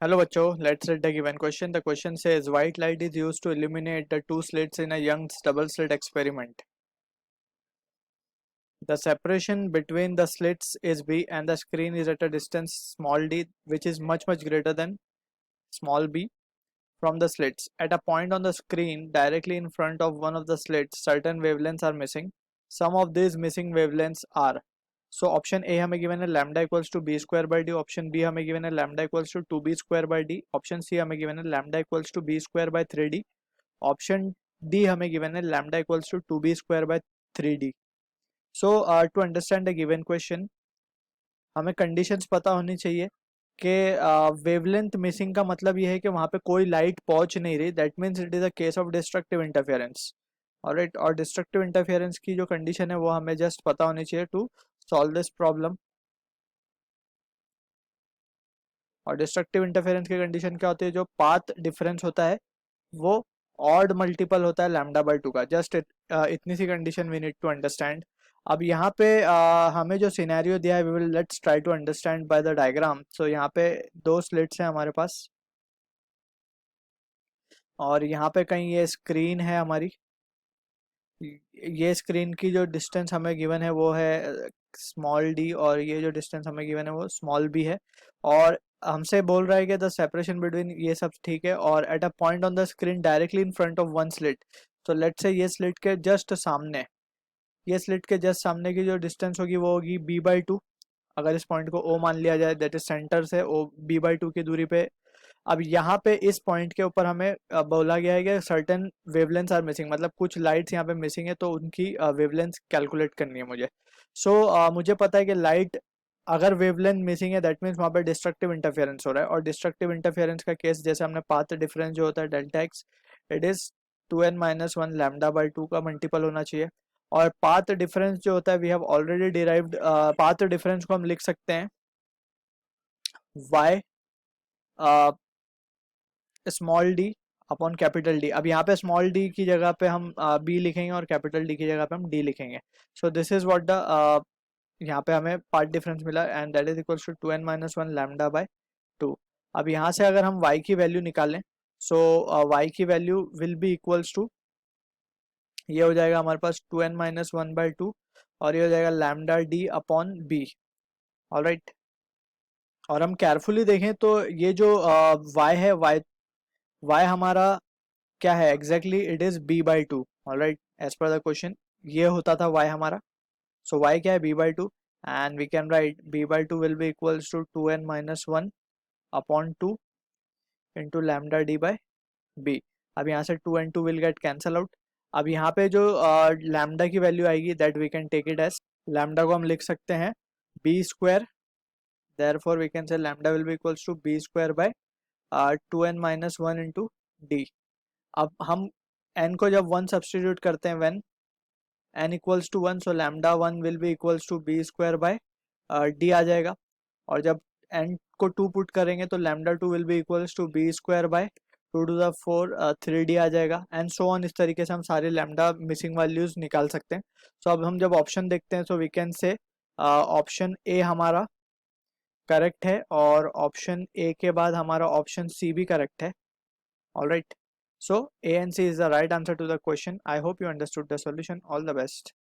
Hello bachcho, let's read the given question. The question says white light is used to illuminate the two slits in a Young's double slit experiment. The separation between the slits is b and the screen is at a distance small d, which is much greater than small b from the slits. At a point on the screen directly in front of one of the slits, certain wavelengths are missing. Some of these missing wavelengths are, so option A हमें given है lambda equals to b square by d, option B हमें given है lambda equals to 2b square by d, option C हमें given है lambda equals to b square by 3d, option D हमें given है lambda equals to 2b square by 3d. So to understand the given question हमें conditions पता होनी चाहिए कि wavelength missing का मतलब ये है कि वहाँ पे कोई लाइट पहुँच नहीं रही, that means it is a case of destructive interference. Alright, और डिस्ट्रक्टिव इंटरफेरेंस की जो कंडीशन है वो हमें जस्ट पता होनी चाहिए टू सॉल्व दिस प्रॉब्लम. और डिस्ट्रक्टिव इंटरफेरेंस की कंडीशन क्या होती है, जो पाथ डिफरेंस होता है वो ऑड मल्टीपल होता है लैम्डा बाय 2 का. जस्ट इतनी सी condition we need to understand. अब यहाँ पे हमें जो सिनेरियो दिया है we will let's try to understand by the diagram. So यहाँ पे दो स्लिट्स हैं हमारे पास और यहाँ पे कहीं ये स्क्रीन है हमारी. ये स्क्रीन की जो डिस्टेंस हमें गिवन है वो है स्मॉल डी और ये जो डिस्टेंस हमें गिवन है वो स्मॉल बी है. और हमसे बोल रहा है कि द सेपरेशन बिटवीन ये सब ठीक है और at a point on the screen directly in front of one slit. तो लेट्स से ये स्लिट के जस्ट सामने, ये स्लिट के जस्ट सामने की जो डिस्टेंस होगी वो होगी b बाई 2. अगर इस पॉइंट को o मान लिया जाए, दैट इज सेंटर से o b बाई 2 की दूरी पे. अब यहाँ पे इस पॉइंट के ऊपर हमें बोला गया है कि सर्टेन वेवलेंथ्स आर मिसिंग, मतलब कुछ लाइट्स यहाँ पे मिसिंग है तो उनकी वेवलेंथ कैलकुलेट करनी है मुझे. सो मुझे पता है कि लाइट अगर वेवलेंथ मिसिंग है दैट मीन्स वहाँ पे डिस्ट्रक्टिव इंटरफेरेंस हो रहा है. और डिस्ट्रक्टिव इंटरफेरेंस का केस जैसे हमने पाथ डिफरेंस जो होता है delta x, it is 2n-1 lambda by 2 का मल्टीपल होना चाहिए. और पाथ डिफरेंस जो होता है we have already derived. Path difference को हम लिख सकते हैं y small D upon capital D. अब यहाँ पे स्मॉल डी की जगह पे हम बी लिखेंगे और कैपिटल डी की जगह पे हम डी लिखेंगे. So this is what the यहाँ पे हमें पार्ट डिफरेंस मिला and that is equals to 2n-1 lambda by 2. अब यहाँ से अगर हम y की वैल्यू निकालें सो y की value will be equals to, ये हो जाएगा हमारे पास 2n-1 बाय 2 और ये हो जाएगा lambda D upon B. Alright, और हम केयरफुली देखें तो ये जो y है, y हमारा क्या है exactly, it is b by 2. Alright, as per the question ये होता था y हमारा. सो y क्या है b by 2 and we can write b by 2 will be equals to 2n-1 upon 2 into lambda D by b. अब यहाँ से 2 and 2 will get cancel out. अब यहाँ पे जो लैम्डा की वैल्यू आएगी that we can take it as, lambda को हम लिख सकते हैं b square. Therefore we can say lambda will be equals to b square by 2n-1 into d. अब हम n को जब 1 सब्सटीट्यूट करते हैं when n equals to 1, so lambda 1 will be equals to b square by d आ जाएगा. और जब n को 2 पुट करेंगे तो lambda 2 will be equals to b square by 2 to the 4 3d आ जाएगा एंड सो ऑन. इस तरीके से हम सारे लैम्डा मिसिंग वैल्यूज निकाल सकते हैं. सो अब हम जब ऑप्शन देखते हैं so we can say option A हमारा करेक्ट है और ऑप्शन ए के बाद हमारा ऑप्शन सी भी करेक्ट है. Alright, so A and C is the right answer to the question. I hope you understood the solution. All the best.